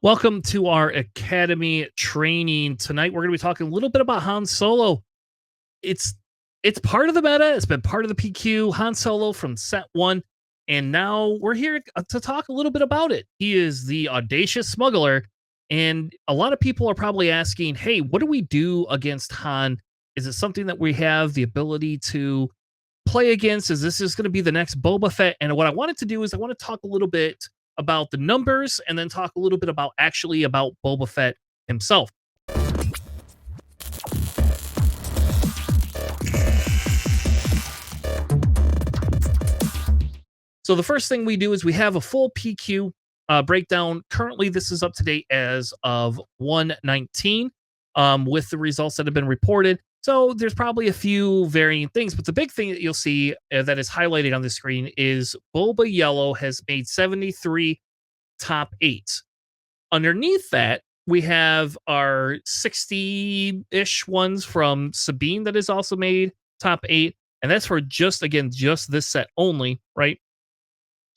Welcome to our Academy training. Tonight we're going to be talking a little bit about Han Solo. It's it's part of the meta. It's been part of the PQ. Han Solo from set 1, and now we're here to talk a little bit about it. He is the audacious smuggler, and a lot of people are probably asking, "Hey, what do we do against Han? Is it something that we have the ability to play against? Is this just going to be the next Boba Fett?" And what I wanted to do is I want to talk a little bit about the numbers and then talk a little bit about Boba Fett himself. So the first thing we do is we have a full PQ breakdown. Currently, this is up to date as of 119 with the results that have been reported. So there's probably a few varying things, but the big thing that you'll see that is highlighted on the screen is Boba Yellow has made 73 top 8. Underneath that, we have our 60-ish ones from Sabine that is also made top 8, and that's for just this set only, right?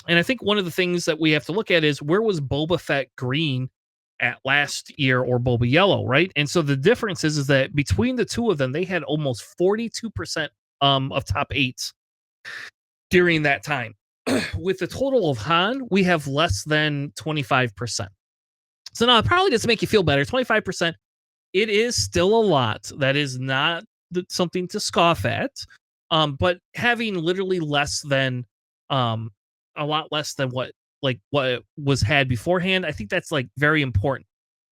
And I think one of the things that we have to look at is where was Boba Fett green at last year or Boba Yellow, right? And so the difference is that between the two of them, they had almost 42% of top 8s during that time. With the total of Han, we have less than 25%. So now it probably doesn't make you feel better. 25%, it is still a lot. That is not something to scoff at. But having literally less than a lot less than what was had beforehand, I think that's like very important.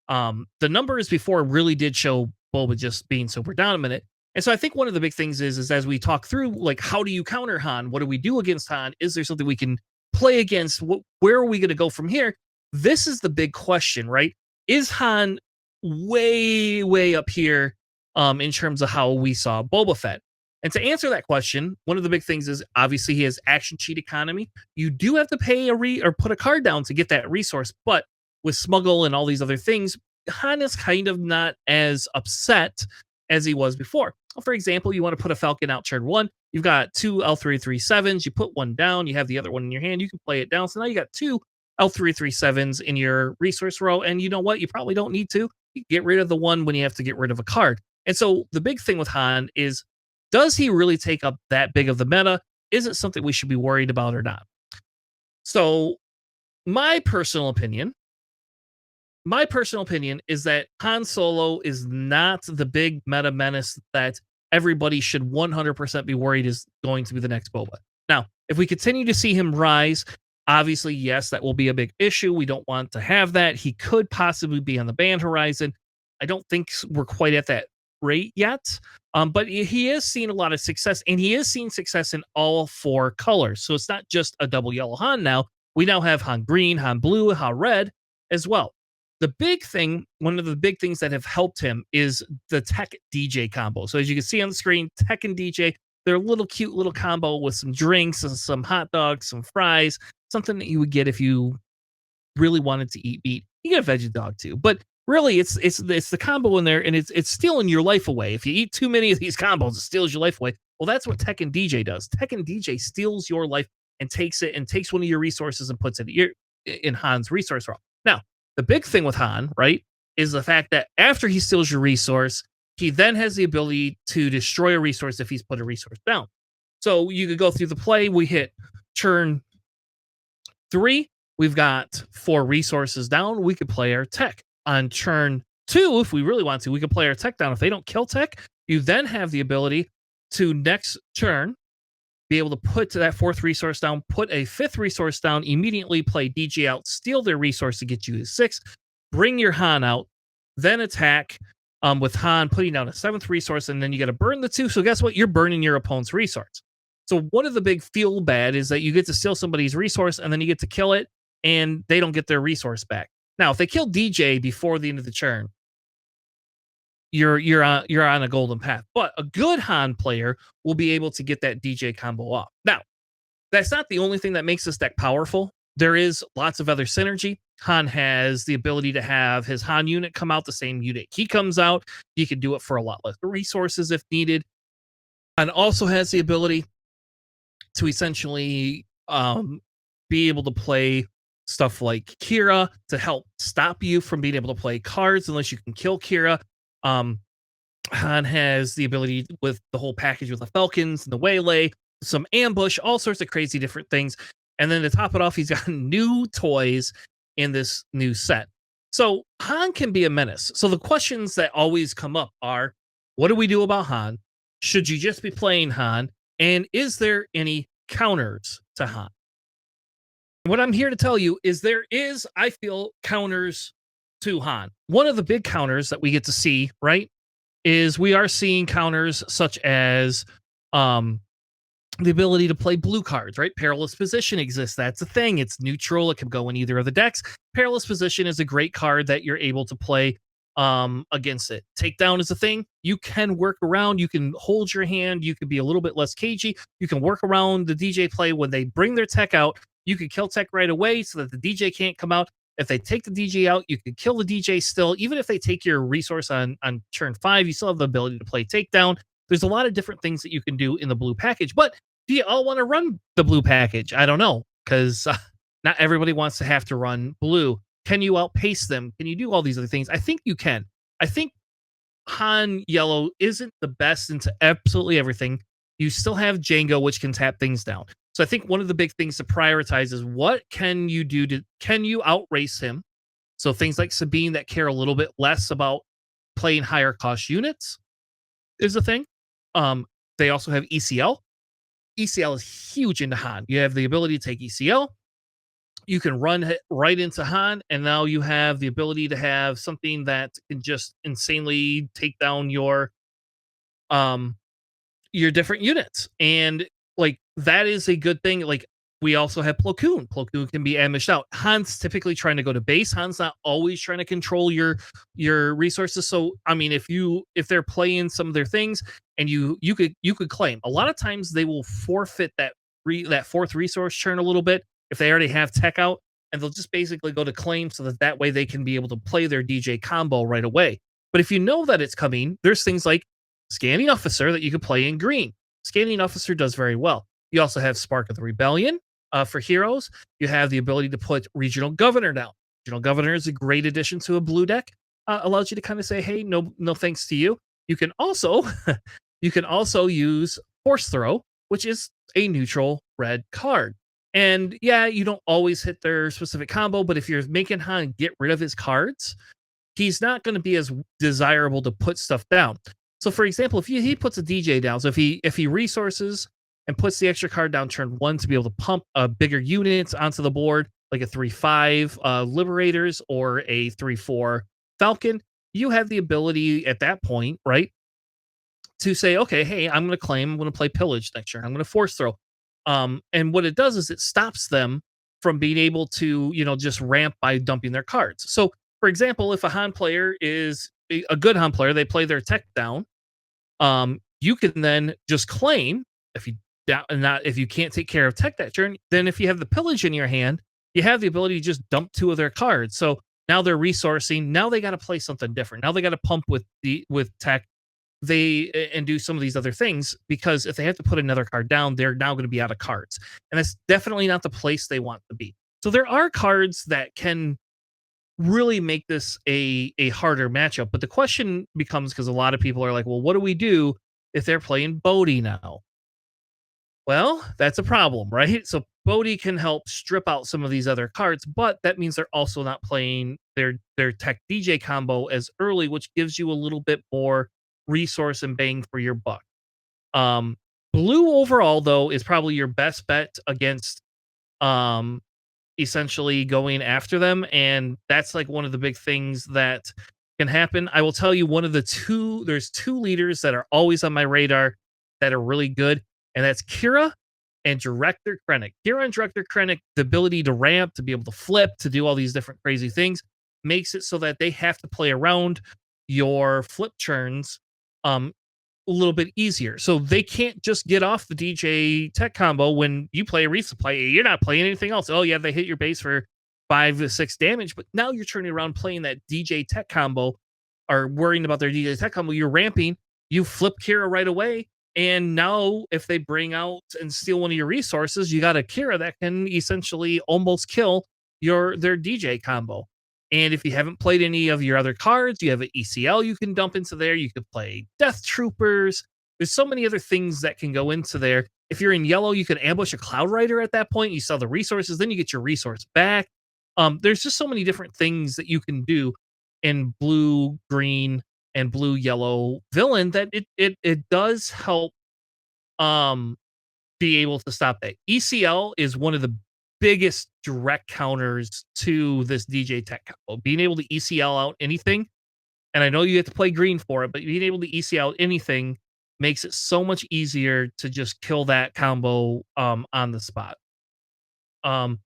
The numbers before really did show Boba just being super dominant. And so I think one of the big things is as we talk through, like, how do you counter Han? What do we do against Han? Is there something we can play against? Where are we going to go from here? This is the big question, right? Is Han way, way up here in terms of how we saw Boba Fett? And to answer that question, one of the big things is obviously he has action cheat economy. You do have to pay or put a card down to get that resource, but with smuggle and all these other things, Han is kind of not as upset as he was before. For example, you want to put a Falcon out turn 1. You've got 2 L337s. You put one down. You have the other one in your hand. You can play it down. So now you got 2 L337s in your resource row. And you know what? You probably don't need to. You get rid of the one when you have to get rid of a card. And so the big thing with Han is, does he really take up that big of the meta? Is it something we should be worried about or not? So my personal opinion is that Han Solo is not the big meta menace that everybody should 100% be worried is going to be the next Boba. Now, if we continue to see him rise, obviously, yes, that will be a big issue. We don't want to have that. He could possibly be on the band horizon. I don't think we're quite at that rate yet. But he is seeing a lot of success, and he is seeing success in all 4 colors. So it's not just a double yellow Han now. We now have Han green, Han blue, Han red as well. The big thing, one of the big things that have helped him is the Tech DJ combo. So as you can see on the screen, Tech and DJ, they're a little cute little combo with some drinks and some hot dogs, some fries, something that you would get if you really wanted to eat meat. You get a veggie dog too, but really it's the combo in there, and it's stealing your life away. If you eat too many of these combos, it steals your life away. Well, that's what Tech and DJ does. Tech and DJ steals your life and takes one of your resources and puts it in Han's resource row. Now, the big thing with Han, right, is the fact that after he steals your resource, he then has the ability to destroy a resource if he's put a resource down. So you could go through the play. We hit turn 3. We've got 4 resources down. We could play our Tech. On turn 2, if we really want to, we can play our Tech down. If they don't kill Tech, you then have the ability to next turn be able to put that 4th resource down, put a 5th resource down, immediately play DJ out, steal their resource to get you to 6, bring your Han out, then attack with Han putting down a 7th resource, and then you got to burn the 2. So guess what? You're burning your opponent's resource. So one of the big feel bad is that you get to steal somebody's resource and then you get to kill it, and they don't get their resource back. Now, if they kill DJ before the end of the turn, you're on a golden path. But a good Han player will be able to get that DJ combo off. Now, that's not the only thing that makes this deck powerful. There is lots of other synergy. Han has the ability to have his Han unit come out the same unit he comes out. He can do it for a lot less resources if needed. Han also has the ability to essentially be able to play stuff like Kira to help stop you from being able to play cards unless you can kill Kira. Um, Han has the ability with the whole package with the Falcons and the Waylay, some ambush, all sorts of crazy different things. And then to top it off, he's got new toys in this new set. So Han can be a menace. So the questions that always come up are, what do we do about Han? Should you just be playing Han? And is there any counters to Han? What I'm here to tell you is there is, I feel, counters to Han. One of the big counters that we get to see, right, is we are seeing counters such as um the ability to play blue cards, right? Perilous Position exists. That's a thing. It's neutral. It can go in either of the decks. Perilous Position is a great card that you're able to play against it. Takedown is a thing. You can work around. You can hold your hand. You can be a little bit less cagey. You can work around the DJ play when they bring their tech out. You can kill tech right away so that the DJ can't come out. If they take the DJ out, you can kill the DJ still. Even if they take your resource on turn 5, you still have the ability to play takedown. There's a lot of different things that you can do in the blue package. But do you all want to run the blue package? I don't know, because not everybody wants to have to run blue. Can you outpace them? Can you do all these other things? I think you can. I think Han Yellow isn't the best into absolutely everything. You still have Django, which can tap things down. So I think one of the big things to prioritize is what can you do to, can you outrace him? So things like Sabine that care a little bit less about playing higher cost units is a thing. They also have ECL. ECL is huge into Han. You have the ability to take ECL. You can run right into Han, and now you have the ability to have something that can just insanely take down um your different units. And like that is a good thing. Like we also have Plo Koon. Plo Koon can be ambushed out. Han's typically trying to go to base. Han's not always trying to control your resources. So I mean, if they're playing some of their things and you could claim, a lot of times they will forfeit that fourth resource churn a little bit if they already have tech out, and they'll just basically go to claim so that way they can be able to play their DJ combo right away. But if you know that it's coming, there's things like Scanning Officer that you could play in green. Scanning Officer does very well. You also have Spark of the Rebellion for heroes. You have the ability to put Regional Governor down. Regional Governor is a great addition to a blue deck. Allows you to kind of say, hey, no thanks to you. You can also you can also use Force Throw, which is a neutral red card. And yeah, you don't always hit their specific combo, but if you're making Han get rid of his cards, he's not going to be as desirable to put stuff down. So for example, if he puts a DJ down, so if he resources and puts the extra card down turn 1 to be able to pump bigger units onto the board, like a 3/5 Liberators or a 3/4 Falcon, you have the ability at that point, right, to say, okay, hey, I'm going to play Pillage next turn. I'm going to Force Throw. And what it does is it stops them from being able to, just ramp by dumping their cards. So, for example, if a Han player is a good Han player, they play their tech down. You can then just claim if you can't take care of tech that turn, then if you have the Pillage in your hand, you have the ability to just dump 2 of their cards. So now they're resourcing. Now they got to play something different. Now they got to pump with tech. And do some of these other things, because if they have to put another card down, they're now going to be out of cards, and that's definitely not the place they want to be. So there are cards that can really make this a harder matchup, but the question becomes, because a lot of people are like, well, what do we do if they're playing Bodhi now? Well, that's a problem, right? So Bodhi can help strip out some of these other cards, but that means they're also not playing their tech DJ combo as early, which gives you a little bit more resource and bang for your buck. Blue overall, though, is probably your best bet against essentially going after them, and that's like one of the big things that can happen. I will tell you, there's 2 leaders that are always on my radar that are really good, and that's Kira and Director Krennic. Kira and Director Krennic, the ability to ramp, to be able to flip, to do all these different crazy things, makes it so that they have to play around your flip churns a little bit easier. So they can't just get off the DJ tech combo when you play a resupply. You're not playing anything else. Oh yeah, they hit your base for 5 to 6 damage, but now you're turning around playing that DJ tech combo, or worrying about their DJ tech combo. You're ramping, you flip Kira right away, and now if they bring out and steal one of your resources, you got a Kira that can essentially almost kill their DJ combo. And if you haven't played any of your other cards, you have an ECL you can dump into there. You could play Death Troopers. There's so many other things that can go into there. If you're in yellow, you can ambush a Cloud Rider at that point. You sell the resources, then you get your resource back. There's just so many different things that you can do in blue, green, and blue yellow villain that it does help um be able to stop that. ECL is one of the biggest direct counters to this DJ tech combo. Being able to ECL out anything, and I know you have to play green for it, but being able to ECL out anything makes it so much easier to just kill that combo on the spot. Um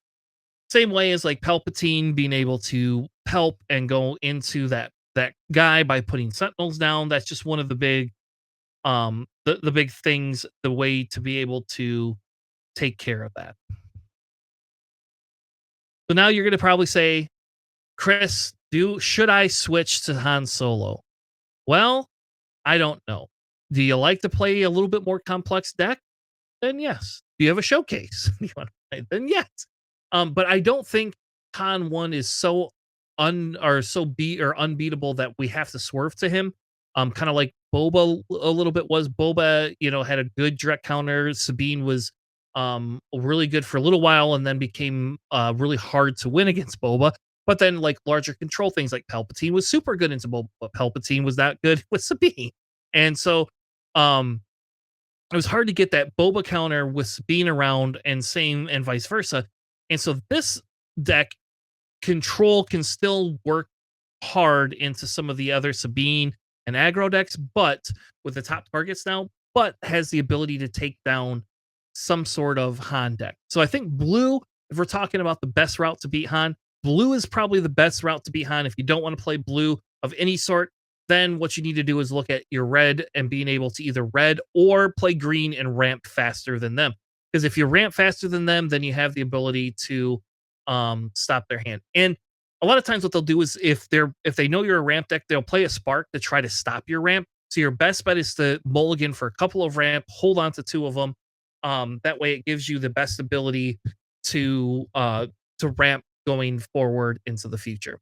Same way as like Palpatine being able to help and go into that guy by putting sentinels down. That's just one of the big the big things, the way to be able to take care of that. So now you're gonna probably say, Chris, do should I switch to Han Solo? Well, I don't know. Do you like to play a little bit more complex deck? Then yes. Do you have a showcase? You wanna play? Then yes. But I don't think Con One is so unbeatable that we have to swerve to him. Kind of like Boba a little bit was. Boba, had a good direct counter. Sabine was really good for a little while and then became really hard to win against Boba. But then like larger control things like Palpatine was super good into Boba, but Palpatine was not good with Sabine. And so um it was hard to get that Boba counter with being around and same and vice versa. And so this deck control can still work hard into some of the other Sabine and aggro decks, but with the top targets now, but has the ability to take down some sort of Han deck. So I think blue, if we're talking about the best route to beat Han, blue is probably the best route to beat Han. If you don't want to play blue of any sort, then what you need to do is look at your red and being able to either red or play green and ramp faster than them. Because if you ramp faster than them, then you have the ability to stop their hand. And a lot of times what they'll do is if they know you're a ramp deck, they'll play a spark to try to stop your ramp. So your best bet is to mulligan for a couple of ramp, hold on to two of them. That way it gives you the best ability to ramp going forward into the future.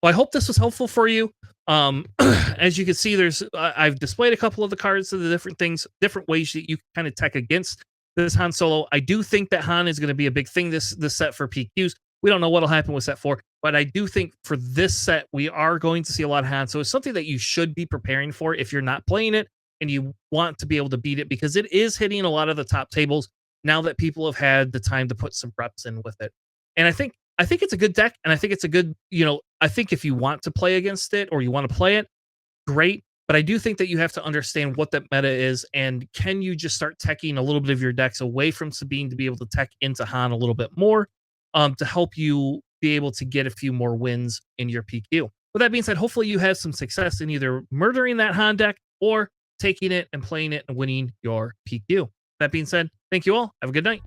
Well, I hope this was helpful for you. As you can see, I've displayed a couple of the cards of the different things, different ways that you can kind of tech against this Han Solo. I do think that Han is going to be a big thing this set for PQs. We don't know what'll happen with set 4, but I do think for this set we are going to see a lot of Han. So it's something that you should be preparing for if you're not playing it and you want to be able to beat it, because it is hitting a lot of the top tables now that people have had the time to put some reps in with it. And I think it's a good deck, and I think it's a good, I think if you want to play against it or you want to play it, great. But I do think that you have to understand what that meta is, and can you just start teching a little bit of your decks away from Sabine to be able to tech into Han a little bit more, to help you be able to get a few more wins in your PQ. With that being said, hopefully you have some success in either murdering that Han deck or taking it and playing it and winning your PQ. That being said, thank you all. Have a good night.